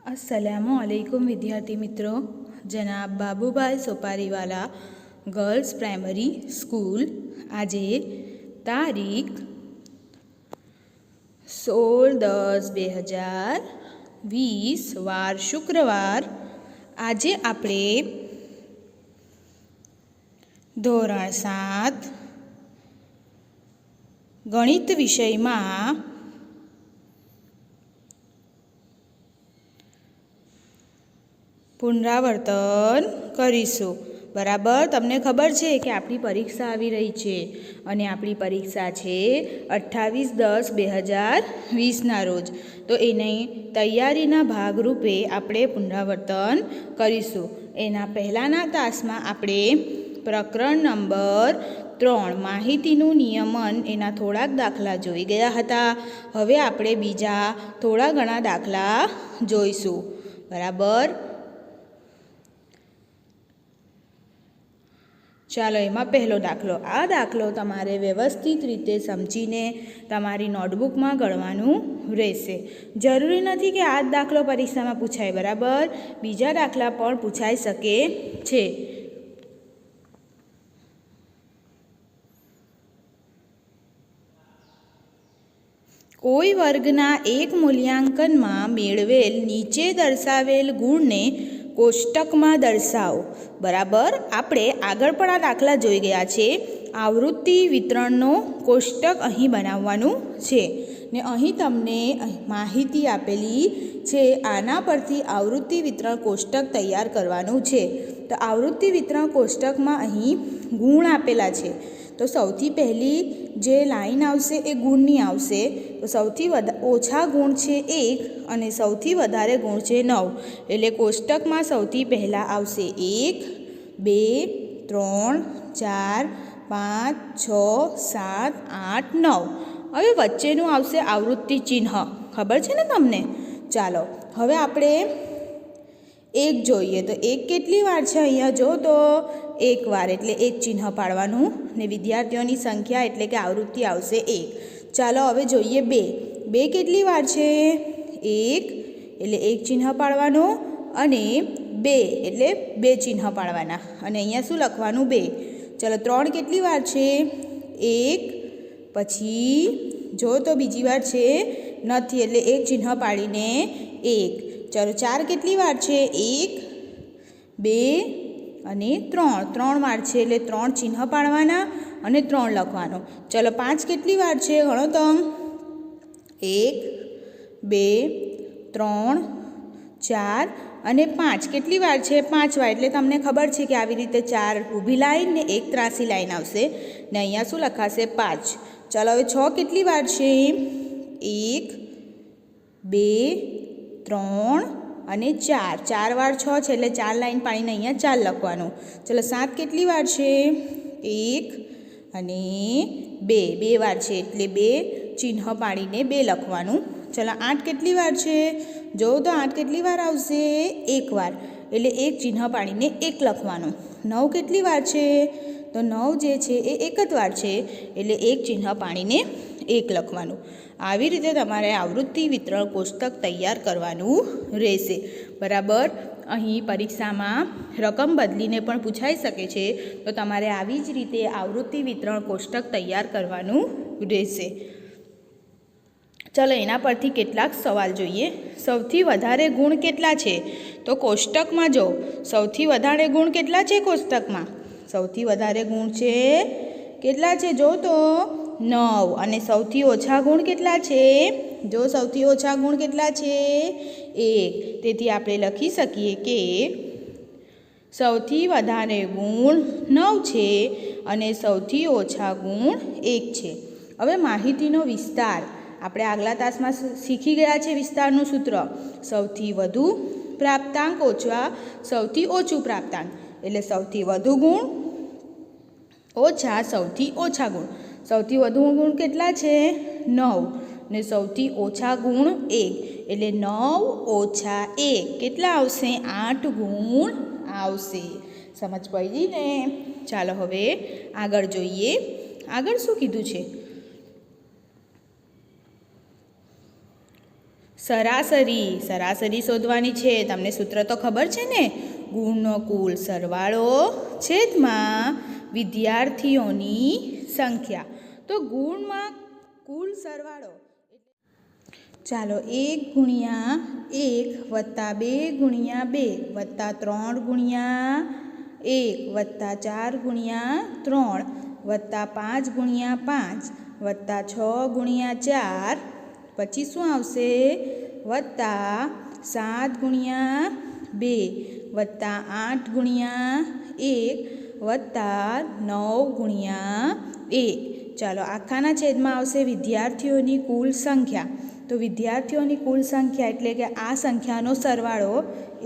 अस्सलामुअलैकुम विद्यार्थी मित्रों। जनाब बाबूभाई सोपारीवाला गर्ल्स प्राइमरी स्कूल आज तारीख 16/10/2020 वार शुक्रवार आज આપણે ધોરણ 7 ગણિત વિષયમાં પુનરાવર્તન કરીશું। બરાબર, તમને ખબર છે કે આપણી પરીક્ષા આવી રહી છે અને આપણી પરીક્ષા છે 28/10/2020ના રોજ। તો એની તૈયારીના ભાગરૂપે આપણે પુનરાવર્તન કરીશું। એના પહેલાંના તાસમાં આપણે પ્રકરણ નંબર 3 માહિતીનું નિયમન એના થોડાક દાખલા જોઈ ગયા હતા। હવે આપણે બીજા થોડા ઘણા દાખલા જોઈશું। બરાબર, ચાલો એમાં પહેલો દાખલો। આ દાખલો તમારે વ્યવસ્થિત રીતે સમજીને તમારી નોટબુકમાં ગણવાનું રહેશે। જરૂરી નથી કે આ જ દાખલો પરીક્ષામાં પૂછાય, બરાબર, બીજા દાખલા પણ પૂછાઈ શકે છે। કોઈ વર્ગના એક મૂલ્યાંકનમાં મેળવેલ નીચે દર્શાવેલ ગુણને કોષ્ટકમાં દર્શાવો। બરાબર, આપણે આગળ પણ આ દાખલા જોઈ ગયા છે। આવૃત્તિ વિતરણનો કોષ્ટક અહીં બનાવવાનું છે ને અહીં તમને માહિતી આપેલી છે। આના પરથી આવૃત્તિ વિતરણ કોષ્ટક તૈયાર કરવાનું છે। તો આવૃત્તિ વિતરણ કોષ્ટકમાં અહીં ગુણ આપેલા છે। તો સૌથી પહેલી જે લાઈન આવશે એ ગુણની આવશે। તો સૌથી ઓછા ગુણ છે 1 અને સૌથી વધારે ગુણ છે 9। એટલે કોષ્ટકમાં સૌથી પહેલાં આવશે 1 2 3 4 5 6 7 8 9। હવે વચ્ચેનું આવશે આવૃત્તિ ચિહ્ન, ખબર છે ને તમને? ચાલો હવે આપણે 1 જોઈએ। તો 1 કેટલી વાર છે? અહીંયા જો તો 1 વાર, એટલે 1 ચિહ્ન પાડવાનું ને વિદ્યાર્થીઓની સંખ્યા એટલે કે આવૃત્તિ આવશે 1। ચાલો હવે જોઈએ 2 કેટલી વાર છે? 1 એટલે 1 ચિહ્ન પાડવાનું અને 2 એટલે 2 ચિહ્ન પાડવાના અને અહીંયા શું લખવાનું? 2। ચાલો 3 કેટલી વાર છે? 1 પછી જો તો બીજી વાર છે નથી, એટલે 1 ચિહ્ન પાડીને 1। ચાલો 4 કેટલી વાર છે? 1 2 અને 3 વાર છે, એટલે 3 ચિહ્ન પાડવાના અને 3 લખવાનું। ચાલો 5 કેટલી વાર છે? ગણો તો 1 2 3 4 અને 5 કેટલી વાર છે? 5 વાર, એટલે તમને ખબર છે કે આવી રીતે 4 ઊભી લાઈન ને 1 ત્રાસી લાઈન આવશે ને અહીંયા શું લખાશે? 5। ચાલો હવે 6 કેટલી વાર છે? 1 2 3 અને 4 વાર 6 છે, એટલે 4 લાઈન પાડીને અહીંયા 4 લખવાનું। ચાલો 7 કેટલી વાર છે? 1 અને 2 વાર છે, એટલે 2 ચિહ્ન પાડીને 2 લખવાનું। ચાલો 8 કેટલી વાર છે? જો તો 8 કેટલી વાર આવશે? 1 વાર, એટલે 1 ચિહ્ન પાડીને 1 લખવાનું। 9 કેટલી વાર છે? તો 9 જે છે એ 1 જ વાર છે, એટલે 1 ચિહ્ન પાડીને 1 લખવાનું। આવી રીતે તમારે આવૃત્તિ વિતરણ કોષ્ટક તૈયાર કરવાનું રહેશે। બરાબર, અહીં પરીક્ષામાં રકમ બદલીને પણ પૂછાઈ શકે છે, તો તમારે આવી જ રીતે આવૃત્તિ વિતરણ કોષ્ટક તૈયાર કરવાનું રહેશે। ચલો એના પરથી કેટલાક સવાલ જોઈએ। સૌથી વધારે ગુણ કેટલા છે? તો કોષ્ટકમાં જો સૌથી વધારે ગુણ કેટલા છે કોષ્ટકમાં? સૌથી વધારે ગુણ છે કેટલા છે? જો તો 9 અને સૌથી ઓછા ગુણ કેટલા છે? જો સૌથી ઓછા ગુણ કેટલા છે? 1। તેથી આપણે લખી શકીએ કે સૌથી વધારે ગુણ 9 છે અને સૌથી ઓછા ગુણ 1 છે। હવે માહિતીનો વિસ્તાર આપણે આગલા તાસમાં શીખી ગયા છે। વિસ્તારનું સૂત્ર સૌથી વધુ પ્રાપ્તાંક ઓછા સૌથી ઓછું પ્રાપ્તાંક, એટલે સૌથી વધુ ગુણ ઓછા સૌથી ઓછા ગુણ। સૌથી વધુ ગુણ કેટલા છે? 9 ને સૌથી ઓછા ગુણ 1, એટલે 9 ઓછા 1 કેટલા આવશે? 8 ગુણ આવશે। સમજ પડી ને? ચાલો હવે આગળ જોઈએ। આગળ શું કીધું છે? સરાસરી સરાસરી શોધવાની છે. તમને સૂત્ર તો ખબર છે ને, ગુણનો કુલ સરવાળો છેદમાં વિદ્યાર્થીઓની સંખ્યા. તો ગુણમાં કુલ સરવાળો, ચાલો 1 ગુણ્યા 1 વત્તા 2 ગુણ્યા 2 વત્તા 3 ગુણ્યા 1 વત્તા 4 ગુણ્યા 3 વત્તા 5 ગુણ્યા 5 વત્તા 6 ગુણ્યા 4, પછી શું આવશે? વત્તા 7 ગુણ્યા 2 વત્તા 8 ગુણ્યા 1 વત્તા 9 ગુણ્યા 1. ચાલો આખાના છેદમાં આવશે વિદ્યાર્થીઓની કુલ સંખ્યા. તો વિદ્યાર્થીઓની કુલ સંખ્યા એટલે કે આ સંખ્યાનો સરવાળો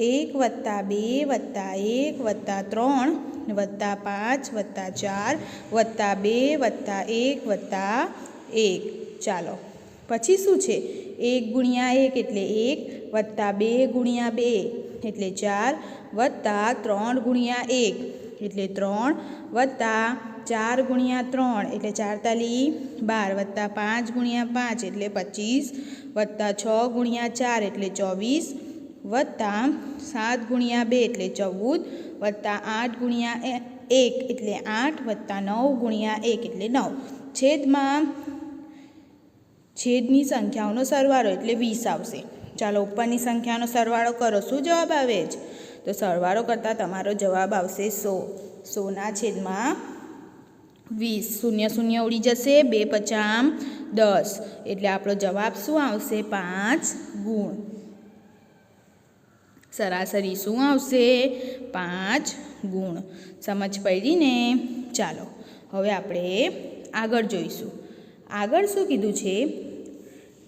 1 વત્તા 2 વત્તા 1 વત્તા 3 વત્તા 5 વત્તા 4 વત્તા 2 વત્તા 1 વત્તા 1. ચાલો પછી શું છે? 1 ગુણ્યા 1 એટલે 1 વત્તા 2 ગુણ્યા 2 એટલે 4 વત્તા 3 ગુણ્યા 1 એટલે 3 વત્તા 4 ગુણ્યા 3 એટલે 4 તાલી 12 વત્તા 5 ગુણ્યા 5 એટલે 25 વત્તા 6 ગુણ્યા 4 એટલે 24 વત્તા 7 ગુણ્યા 2 એટલે 14 વત્તા 8 ગુણ્યા 1 એટલે 8 વત્તા 9 ગુણ્યા 1 એટલે 9. છેદમાં છેદની સંખ્યાઓનો સરવાળો એટલે 20 આવશે. ચાલો ઉપરની સંખ્યાનો સરવાળો કરો. શું જવાબ આવે છે? તો સરવાળો કરતાં તમારો જવાબ આવશે 100. 100ના છેદમાં 20. શૂન્ય શૂન્ય ઉડી જશે, 2 પચામ 10 એટલે આપણો જવાબ શું આવશે? 5 ગુણ. સરાસરી શું આવશે? 5 ગુણ. સમજ પડી ને? ચાલો હવે આપણે આગળ જોઈશું. આગળ શું કીધું છે?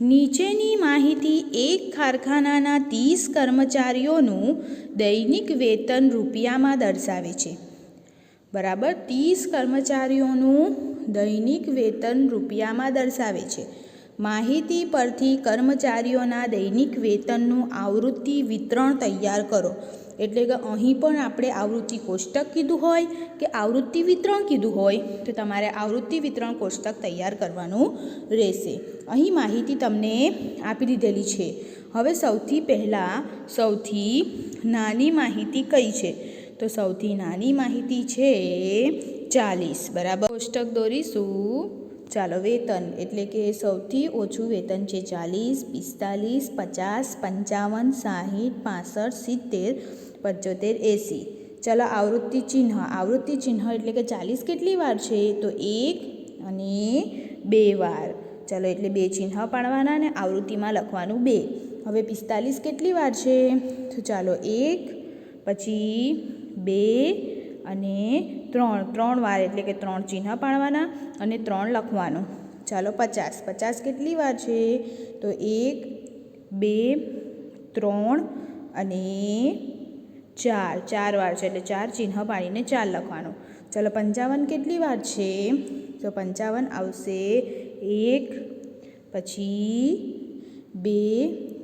નીચેની માહિતી એક કારખાનાના 30 કર્મચારીઓનું દૈનિક વેતન રૂપિયામાં દર્શાવે છે. બરાબર, 30 કર્મચારીઓનું દૈનિક વેતન રૂપિયામાં દર્શાવે છે. માહિતી પરથી કર્મચારીઓના દૈનિક વેતનનું આવૃત્તિ વિતરણ તૈયાર કરો. એટલે કે અહીં પણ આપણે આવૃત્તિ કોષ્ટક કીધું હોય કે આવૃત્તિ વિતરણ કીધું હોય તો તમારે આવૃત્તિ વિતરણ કોષ્ટક તૈયાર કરવાનું રહેશે. અહીં માહિતી તમને આપી દીધેલી છે. હવે સૌથી પહેલાં સૌથી નાની માહિતી કઈ છે? તો સૌથી નાની માહિતી છે 40. બરાબર, કોષ્ટક દોરીશું. ચાલો વેતન એટલે કે સૌથી ઓછું વેતન છે 40, 45, 50, 55, 60, 65, 70, 75, 80. ચાલો આવૃત્તિ ચિહ્ન. આવૃત્તિ ચિહ્ન એટલે કે 40 કેટલી વાર છે? તો 1 અને 2 વાર. ચાલો એટલે 2 ચિહ્ન પાડવાના અને આવૃત્તિમાં લખવાનું 2. હવે 45 કેટલી વાર છે? તો ચાલો 1 પછી 2 અને 3 વાર એટલે કે 3 ચિહ્ન પાડવાના અને 3 લખવાનું. ચાલો 50. 50 કેટલી વાર છે? તો 1 2 3 અને 4 વાર છે એટલે 4 ચિહ્ન પાડીને 4 લખવાનું. ચાલો 55 કેટલી વાર છે? તો 55 આવશે 1 પછી 2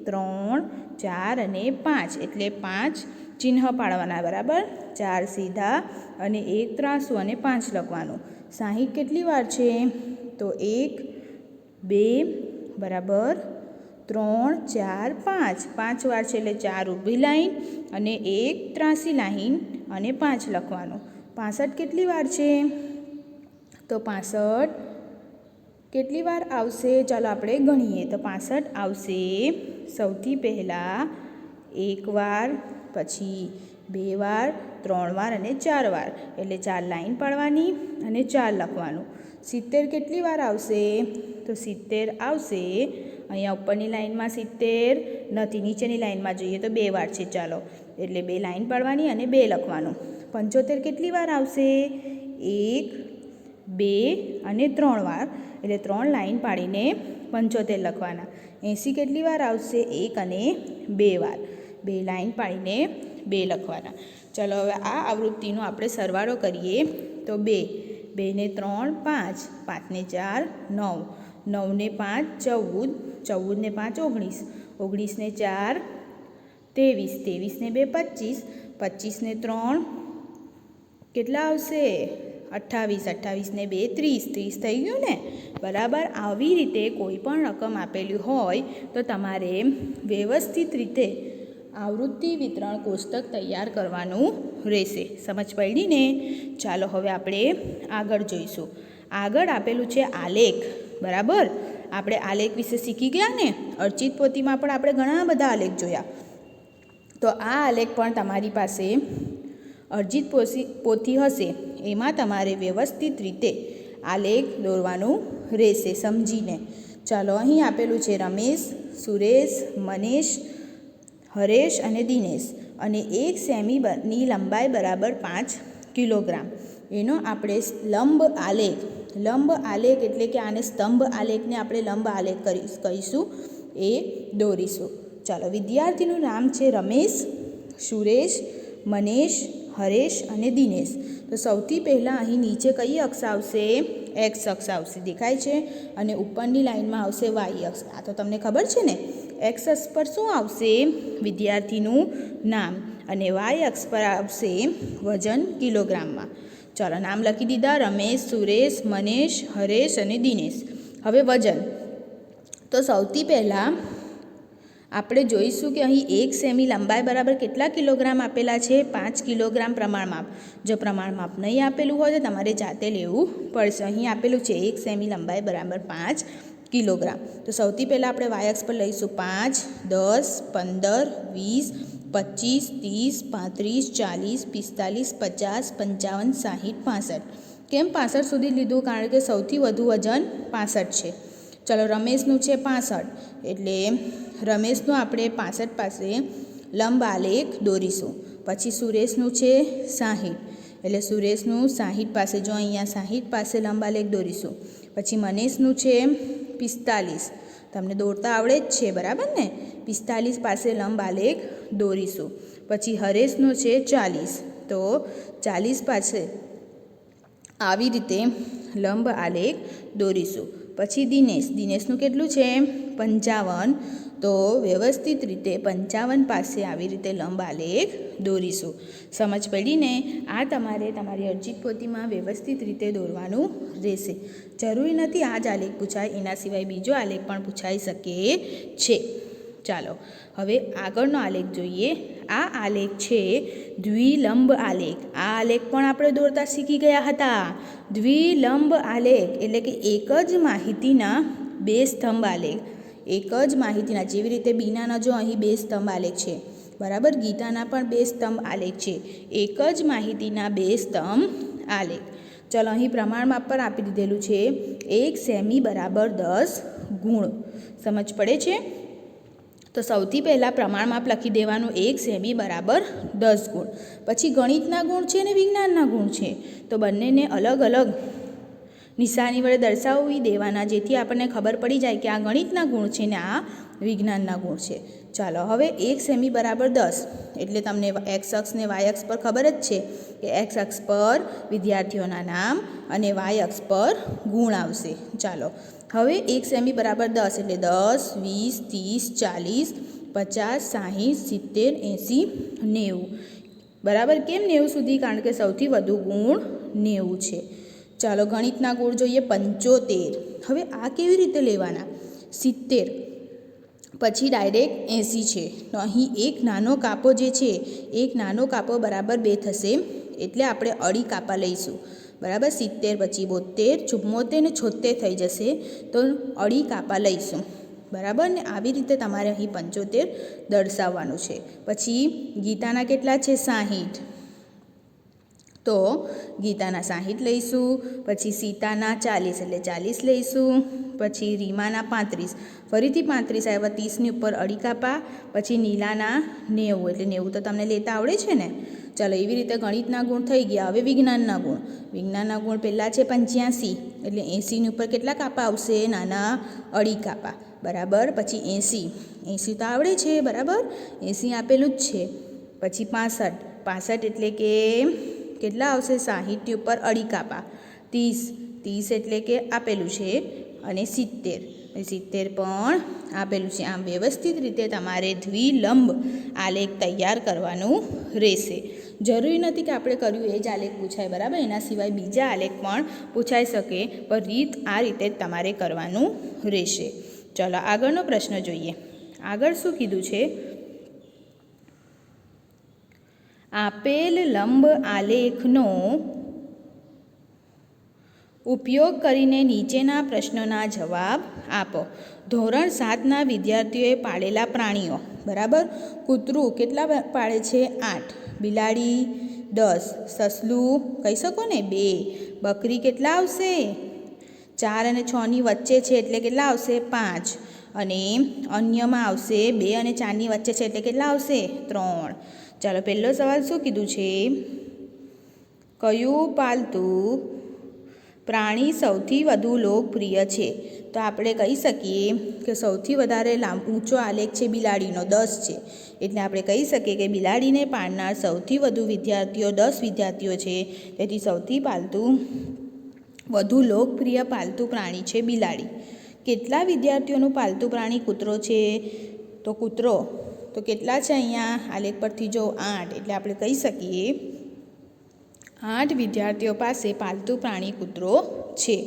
3 4 અને 5 એટલે 5 ચિહ્ન પાડવાના. બરાબર, 4 સીધા અને 1 ત્રાસું અને 5 લખવાનું. 60 કેટલી વાર છે? તો 1 2 બરાબર 3 4 5 5 વાર છે એટલે 4 ઊભી લાઈન અને 1 ત્રાસી લાઈન અને 5 લખવાનું. 65 કેટલી વાર છે? તો 65 કેટલી વાર આવશે? ચાલો આપણે ગણીએ. તો 65 આવશે સૌથી પહેલાં 1 વાર, પછી 2 વાર, 3 વાર અને 4 વાર એટલે 4 લાઈન પાડવાની અને 4 લખવાનું. 70 કેટલી વાર આવશે? તો 70 આવશે અહીંયા ઉપરની લાઈનમાં 70 નથી, નીચેની લાઈનમાં જોઈએ તો 2 વાર છે. ચાલો એટલે 2 લાઈન પાડવાની અને 2 લખવાનું. 75 કેટલી વાર આવશે? 1 2 અને 3 વાર એટલે 3 લાઈન પાડીને 75 લખવાના. 80 કેટલી વાર આવશે? 1 અને 2 વાર, 2 લાઈન પાડીને 2 લખવાના. ચાલો હવે આ આવૃત્તિનો આપણે સરવાળો કરીએ. તો 2 ને 3 5, 5 ને 4 9, 9 ને 5 14, 14 ને 5 19, 19 ને 4 23, 23 ને 2 25, 25 ને 3 કેટલા આવશે? 28, 28 ને 2 30, 30 થઈ ગયું ને, બરાબર. આવી રીતે કોઈ પણ રકમ આપેલી હોય તો તમારે વ્યવસ્થિત રીતે આવૃત્તિ વિતરણ કોષ્ટક તૈયાર કરવાનું રહેશે. સમજ પડી ને? ચાલો હવે આપણે આગળ જોઈશું. આગળ આપેલું છે આલેખ, બરાબર. આપણે આલેખ વિશે શીખી ગયા ને. અર્ચિત પોથીમાં પણ આપણે ઘણા બધા આલેખ જોયા. તો આ આલેખ પણ તમારી પાસે અર્ચિત પોથી હશે, એમાં તમારે વ્યવસ્થિત રીતે આલેખ દોરવાનું રહેશે સમજીને. ચાલો અહીં આપેલું છે રમેશ, સુરેશ, મનેશ, હરેશ અને દિનેશ, અને 1 સેમીની લંબાઈ બરાબર 5 કિલોગ્રામ. એનો આપણે લંબ આલેખ એટલે કે આને સ્તંભ આલેખને આપણે લંબ આલેખ કહીશું, એ દોરીશું. ચાલો, વિદ્યાર્થીનું નામ છે રમેશ, સુરેશ, મનેશ, હરેશ અને દિનેશ. તો સૌથી પહેલાં અહીં નીચે કઈ અક્ષ આવશે? એક્સ અક્ષ આવશે, દેખાય છે. અને ઉપરની લાઇનમાં આવશે વાય અક્ષ. આ તો તમને ખબર છે ને. એક્સ અક્ષ પર શું આવશે? વિદ્યાર્થીનું નામ. અને વાય અક્ષ પર આવશે વજન કિલોગ્રામમાં. ચાલો, નામ લખી દીધા, રમેશ, સુરેશ, મનેશ, હરેશ અને દિનેશ. હવે વજન. તો સૌથી પહેલાં આપણે જોઈશું કે અહીં 1 સેમી લંબાઈ બરાબર કેટલા કિલોગ્રામ આપેલા છે? 5 કિલોગ્રામ પ્રમાણમાપ. જો પ્રમાણમાપ નહીં આપેલું હોય તો તમારે જાતે લેવું પડશે. અહીં આપેલું છે 1 સેમી લંબાઈ બરાબર 5 કિલોગ્રામ. તો સૌથી પહેલાં આપણે વાય અક્ષ પર લઈશું 5, 10, 15, 20, 25, 30, 35, 40, 45, 50, 55, 60, 65. કેમ 65 સુધી લીધું? કારણ કે સૌથી વધુ વજન 65 છે. ચલો, રમેશનું છે 65, એટલે રમેશનું આપણે 65 પાસે લંબ આલેખ દોરીશું. પછી સુરેશનું છે 60, એટલે સુરેશનું 60 પાસે, જો અહીંયા 60 પાસે લંબ આલેખ દોરીશું. પછી મનેશનું છે 45, તમને દોરતા આવડે જ છે, બરાબર ને. 45 પાસે લંબ આલેખ દોરીશું. પછી હરેશનું છે 40, તો 40 પાસે આવી રીતે લંબ આલેખ દોરીશું. પછી દિનેશનું કેટલું છે? 55, તો વ્યવસ્થિત રીતે 55 પાસે આવી રીતે લંબ આલેખ દોરીશું. સમજ પડી ને? આ તમારે તમારી અર્ચિત પોથીમાં વ્યવસ્થિત રીતે દોરવાનું રહેશે. જરૂરી નથી આ જ આલેખ પૂછાય, એના સિવાય બીજો આલેખ પણ પૂછાઈ શકે છે. ચાલો, હવે આગળનો આલેખ જોઈએ. આ આલેખ છે દ્વિલંબ આલેખ. આ આલેખ પણ આપણે દોરતા શીખી ગયા હતા. દ્વિલંબ આલેખ એટલે કે એક જ માહિતીના 2 સ્તંભ આલેખ. એક જ માહિતીના, જેવી રીતે બીનાના જો અહીં 2 સ્તંભ આલેખ છે, બરાબર. ગીતાના પણ 2 સ્તંભ આલેખ છે. એક જ માહિતીના 2 સ્તંભ આલેખ. ચલો, અહીં પ્રમાણમાપ પર આપી દીધેલું છે 1 સેમી બરાબર 10 ગુણ. સમજ પડે છે? તો સૌથી પહેલાં પ્રમાણમાપ લખી દેવાનું 1 સેમી બરાબર 10 ગુણ. પછી ગણિતના ગુણ છે અને વિજ્ઞાનના ગુણ છે, તો બંનેને અલગ અલગ નિશાની વડે દર્શાવી દેવાના, જેથી આપણને ખબર પડી જાય કે આ ગણિતના ગુણ છે ને આ વિજ્ઞાનના ગુણ છે. ચાલો, હવે 1 સેમી બરાબર 10, એટલે તમને એક્સ અક્ષ ને વાય અક્ષ પર ખબર જ છે કે એક્સ અક્ષ પર વિદ્યાર્થીઓના નામ અને વાય અક્ષ પર ગુણ આવશે. ચાલો, હવે 1 સેમી બરાબર 10, એટલે 10, 20, 30, 40, 50, 60, 70, 80, 90. બરાબર. કેમ 90 સુધી? કારણ કે સૌથી વધુ ગુણ 90 છે. ચાલો, ગણિતના ગુણ જોઈએ 75. હવે આ કેવી રીતે લેવાના? 70 પછી ડાયરેક્ટ 80 છે, તો અહીં એક નાનો કાપો જે છે, એક નાનો કાપો બરાબર 2 થશે, એટલે આપણે અડી કાપા લઈશું. બરાબર. 70 પછી 72, 74 ને 76 થઈ જશે, તો અડી કાપા લઈશું. બરાબર ને. આવી રીતે તમારે અહીં 75 દર્શાવવાનું છે. પછી ગીતાના કેટલા છે? 60, તો ગીતાના 60 લઈશું. પછી સીતાના 40, એટલે 40 લઈશું. પછી રીમાના 35, ફરીથી 35 આવ્યા, 30ની ઉપર અડી કાપા. પછી નીલાના 90, એટલે 90 તો તમને લેતા આવડે છે ને. ચાલો, એવી રીતે ગણિતના ગુણ થઈ ગયા. હવે વિજ્ઞાનના ગુણ. વિજ્ઞાનના ગુણ પહેલાં છે 85, એટલે 80ની ઉપર કેટલા કાપા આવશે? નાના અડી કાપા. બરાબર. પછી 80 તો આવડે છે, બરાબર. 80 આપેલું જ છે. પછી 65 એટલે કે કેટલા આવશે? 60ની ઉપર અડી કાપા. 30 એટલે કે આપેલું છે, અને 70. 70 પણ આપેલું છે. આમ વ્યવસ્થિત રીતે તમારે દ્વિલંબ આલેખ તૈયાર કરવાનું રહેશે. જરૂરી નથી કે આપણે કર્યું એ જ આલેખ પૂછાય, બરાબર. એના સિવાય બીજા આલેખ પણ પૂછાઈ શકે, પણ રીત આ રીતે જ તમારે કરવાનું રહેશે. ચલો આગળનો પ્રશ્ન જોઈએ. આગળ શું કીધું છે? આપેલ લંબ આલેખનો ઉપયોગ કરીને નીચેના પ્રશ્નોના જવાબ આપો. ધોરણ 7ના વિદ્યાર્થીઓએ પાળેલા પ્રાણીઓ, બરાબર. કૂતરું કેટલા પાળે છે? 8. બિલાડી 10. સસલું કહી શકો ને 2. બકરી કેટલા આવશે? 4 અને 6ની વચ્ચે છે એટલે કેટલા આવશે? 5. અને અન્યમાં આવશે 2 અને 4ની વચ્ચે છે એટલે કેટલા આવશે? 3. ચાલો પહેલો સવાલ શું કીધું છે? કયું પાલતું પ્રાણી સૌથી વધુ લોકપ્રિય છે? તો આપણે કહી શકીએ કે સૌથી વધારે ઊંચો આલેખ છે બિલાડીનો, 10 છે. એટલે આપણે કહી શકીએ કે બિલાડીને પાળનાર સૌથી વધુ વિદ્યાર્થીઓ 10 વિદ્યાર્થીઓ છે. તેથી સૌથી વધુ લોકપ્રિય પાલતું પ્રાણી છે બિલાડી. કેટલા વિદ્યાર્થીઓનું પાલતું પ્રાણી કૂતરો છે? તો કૂતરો તો કેટલા છે અહીંયા આલેખ પરથી જો 8. એટલે આપણે કહી શકીએ 8 વિદ્યાર્થીઓ પાસે પાલતું પ્રાણી કૂતરો છે.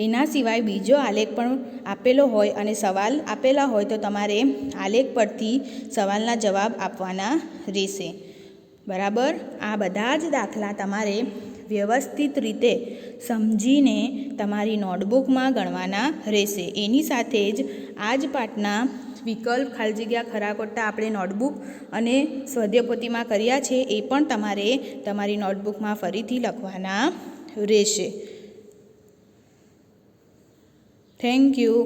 એના સિવાય બીજો આલેખ પણ આપેલો હોય અને સવાલ આપેલા હોય તો તમારે આલેખ પરથી સવાલના જવાબ આપવાના રહેશે, બરાબર. આ બધા જ દાખલા તમારે વ્યવસ્થિત રીતે સમજીને તમારી નોટબુકમાં ગણવાના રહેશે. એની સાથે જ આ જ પાઠના વિકલ્પ, ખાલી જગ્યા, ખરા ખોટા આપણે નોટબુક અને સ્વાધ્યાયપોથીમાં કર્યા છે એ પણ તમારે તમારી નોટબુકમાં ફરીથી લખવાના રહેશે. Thank you.